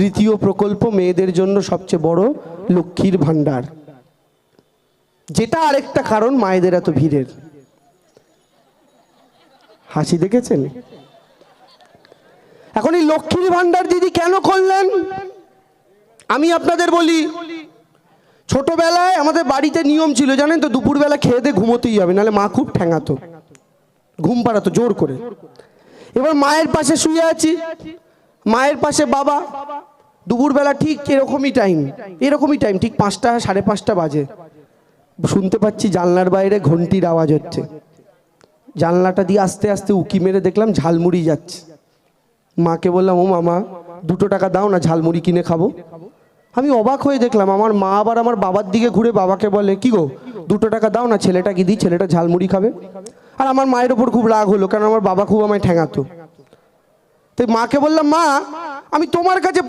তৃতীয় প্রকল্প মেয়েদের জন্য সবচেয়ে বড় লক্ষ্মীর ভাণ্ডার, যেটা আরেকটা কারণ মায়েদের এত ভিড়ের। হাসি দেখেছেন? এখন এই লক্ষ্মীর ভাণ্ডার দিদি কেন করলেন আমি আপনাদের বলি। ছোটবেলায় আমাদের বাড়িতে নিয়ম ছিল জানেন তো, দুপুরবেলা খেয়ে দিয়ে ঘুমোতেই হবে, নাহলে মা খুব ঠ্যাঙাতো, ঘুম পাড়াতো জোর করে। এবার মায়ের পাশে শুয়ে আছি, মায়ের পাশে বাবা, দুপুরবেলা ঠিক এরকমই টাইম ঠিক 5টা 5:30 বাজে, শুনতে পাচ্ছি জানলার বাইরে ঘন্টির আওয়াজ হচ্ছে। জানলাটা দিয়ে আস্তে আস্তে উকি মেরে দেখলাম ঝালমুড়ি যাচ্ছে। মাকে বললাম, ও মামা 2 টাকা দাও না, ঝালমুড়ি কিনে খাবো। আমি অবাক হয়ে দেখলাম আমার মা আবার আমার বাবার দিকে ঘুরে বাবাকে বলে, কি গো 2 টাকা দাও না, ছেলেটা কি দিই, ছেলেটা ঝালমুড়ি খাবে। আর আমার মায়ের ওপর খুব রাগ হলো, কারণ আমার বাবা খুব আমায় ঠ্যাঙাতো। তো মাকে বললাম, মা আমি তোমার কাছে